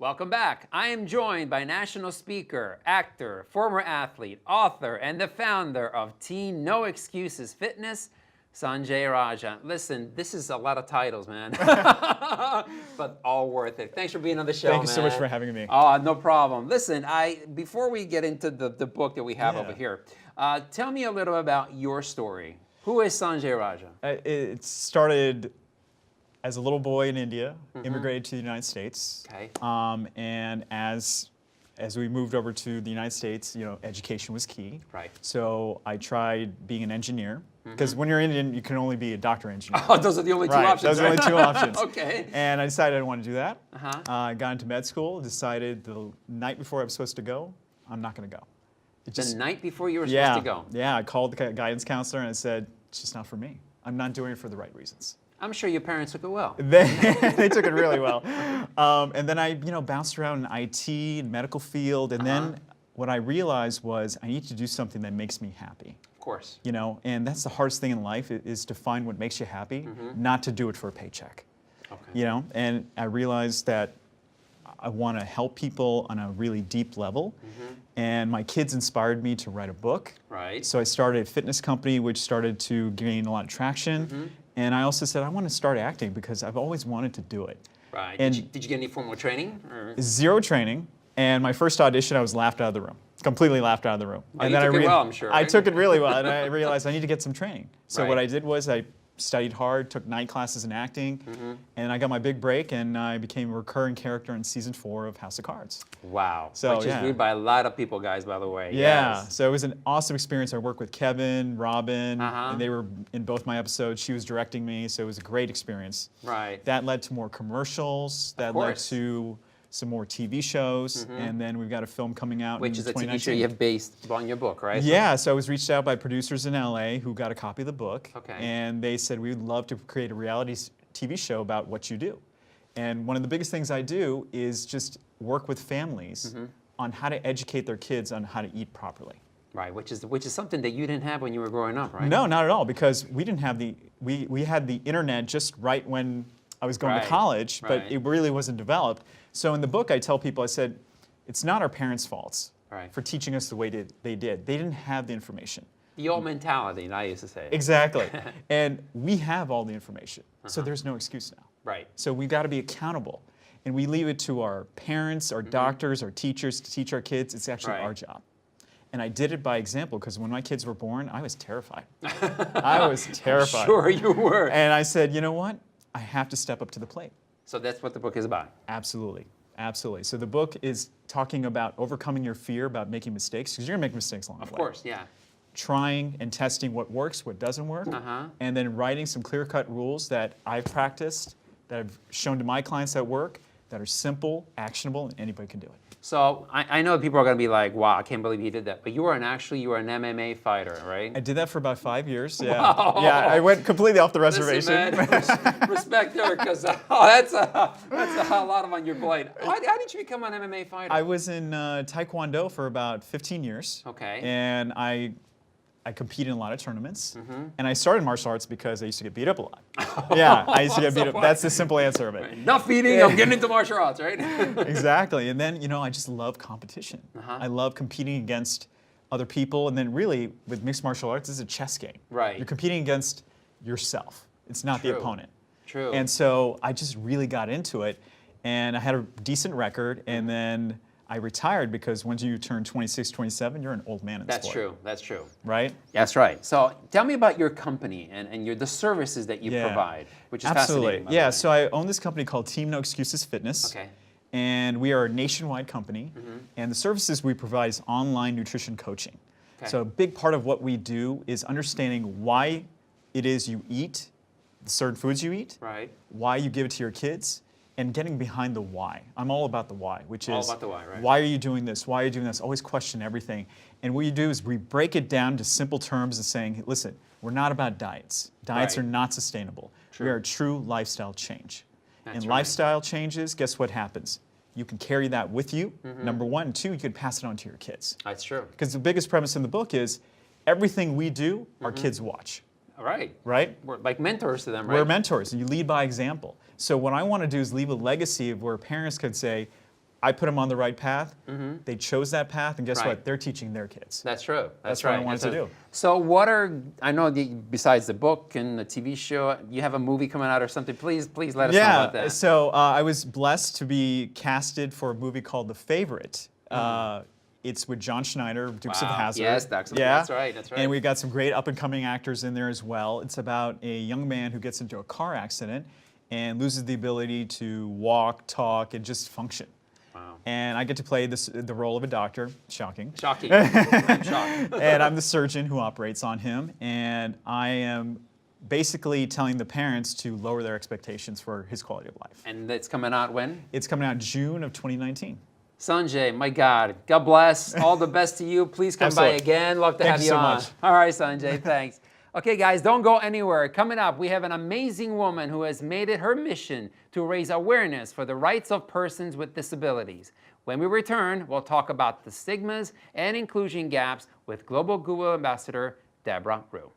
Welcome back. I am joined by national speaker, actor, former athlete, author, and the founder of Team No Excuses Fitness, Sanjay Raja. Listen, this is a lot of titles, man, but all worth it. Thanks for being on the show, Thank you so much for having me. Oh, no problem. Listen, before we get into the book that we have over here, tell me a little about your story. Who is Sanjay Raja? It started as a little boy in India, immigrated to the United States. Okay. And as we moved over to the United States, education was key. Right. So I tried being an engineer, because when you're Indian, you can only be a doctor engineer. Oh, those are the only two Right, options. those are the only two options. Okay. And I decided I didn't want to do that. Uh-huh. Got into med school, decided the night before I was supposed to go, I'm not going to go. The night before you were supposed to go? Yeah, I called the guidance counselor and I said, it's just not for me. I'm not doing it for the right reasons. I'm sure your parents took it well. They took it really well. And then I bounced around in IT and medical field, and then what I realized was I need to do something that makes me happy. Of course. And that's the hardest thing in life is to find what makes you happy, not to do it for a paycheck. Okay. And I realized that I want to help people on a really deep level. And my kids inspired me to write a book. Right. So I started a fitness company which started to gain a lot of traction. And I also said, I want to start acting because I've always wanted to do it. Right. And did you get any formal training? Or? Zero training. And my first audition, I was laughed out of the room. Completely laughed out of the room. Oh, and you then took it well, I'm sure. I Right? took it really well, and I realized I need to get some training. So what Right. I did was I studied hard, took 9 classes in acting, and I got my big break, and I became a recurring character in season 4 of House of Cards. Wow. So, Which is yeah. viewed by a lot of people, guys, by the way. Yeah, Yes. so it was an awesome experience. I worked with Kevin, Robin, Uh-huh. and they were in both my episodes. She was directing me, so it was a great experience. Right. That led to more commercials. That led course. to some more TV shows, and then we've got a film coming out Which in is a 2019. TV show you have based on your book, right? Yeah, so I was reached out by producers in LA who got a copy of the book, Okay. and they said, we would love to create a reality TV show about what you do. And one of the biggest things I do is just work with families on how to educate their kids on how to eat properly. Right, which is something that you didn't have when you were growing up, right? No, not at all, because we didn't have we had the internet just right when I was going Right, to college, but right. it really wasn't developed. So in the book, I tell people, I said, it's not our parents' faults Right. for teaching us the way they did. They didn't have the information. The old mentality, that I used to say. Exactly. And we have all the information, so there's no excuse now. Right. So we've got to be accountable. And we leave it to our parents, our doctors, our teachers to teach our kids. It's actually Right. our job. And I did it by example, because when my kids were born, I was terrified. I was terrified. Sure you were. And I said, you know what? I have to step up to the plate. So that's what the book is about. Absolutely. Absolutely. So the book is talking about overcoming your fear about making mistakes, because you're going to make mistakes along the way. Of course, yeah. Trying and testing what works, what doesn't work, and then writing some clear-cut rules that I've practiced, that I've shown to my clients that work, that are simple, actionable, and anybody can do it. So I know people are going to be like, wow, I can't believe he did that. But you were an MMA fighter, right? I did that for about 5 years. Yeah, Wow. yeah. I went completely off the Listen, reservation. man, respect there, because that's a lot on your plate. How did you become an MMA fighter? I was in Taekwondo for about 15 years. Okay. And I competed in a lot of tournaments. And I started martial arts because I used to get beat up a lot. Yeah, I used to get beat up. That's the simple answer of it. Enough eating, I'm getting into martial arts, right? Exactly. And then, I just love competition. I love competing against other people. And then really, with mixed martial arts, it's a chess game. Right. You're competing against yourself. It's not the True. opponent. True. And so I just really got into it. And I had a decent record. And then I retired because once you turn 26, 27, you're an old man in the That's sport. true. That's true. Right? That's right. So tell me about your company and the services that you provide, which is Absolutely. fascinating. by the Yeah, way. so I own this company called Team No Excuses Fitness. Okay. And we are a nationwide company. And the services we provide is online nutrition coaching. Okay. So a big part of what we do is understanding why it is you eat the certain foods you eat, Right. why you give it to your kids, and getting behind the why. I'm all about the why, which All is about the why, right. why are you doing this? Why are you doing this? Always question everything. And what you do is we break it down to simple terms and saying, listen, we're not about diets. Diets Right. are not sustainable. True. We are a true lifestyle change. That's And right. lifestyle changes, guess what happens? You can carry that with you, number one. And two, you can pass it on to your kids. That's true. Because the biggest premise in the book is everything we do, our kids watch, All right. right? We're like mentors to them, right? We're mentors, and you lead by example. So what I want to do is leave a legacy of where parents could say, I put them on the right path. They chose that path, and guess Right. what? They're teaching their kids. That's true. That's right. what I wanted to do. So I know besides the book and the TV show, you have a movie coming out or something. Please let us know about that. So I was blessed to be casted for a movie called The Favorite. It's with John Schneider, Dukes of Wow. Hazzard. Yes, that's right. And we've got some great up-and-coming actors in there as well. It's about a young man who gets into a car accident and loses the ability to walk, talk, and just function. Wow. And I get to play the role of a doctor. Shocking. Shocking. I'm shocked. And I'm the surgeon who operates on him. And I am basically telling the parents to lower their expectations for his quality of life. And it's coming out when? It's coming out June of 2019. Sanjay, my God, God bless. All the best to you. Please come by Absolutely. again. Love to Thank have you you so on. much. All right, Sanjay, thanks. Okay, guys, don't go anywhere. Coming up, we have an amazing woman who has made it her mission to raise awareness for the rights of persons with disabilities. When we return, we'll talk about the stigmas and inclusion gaps with Global Google Ambassador Deborah Rue.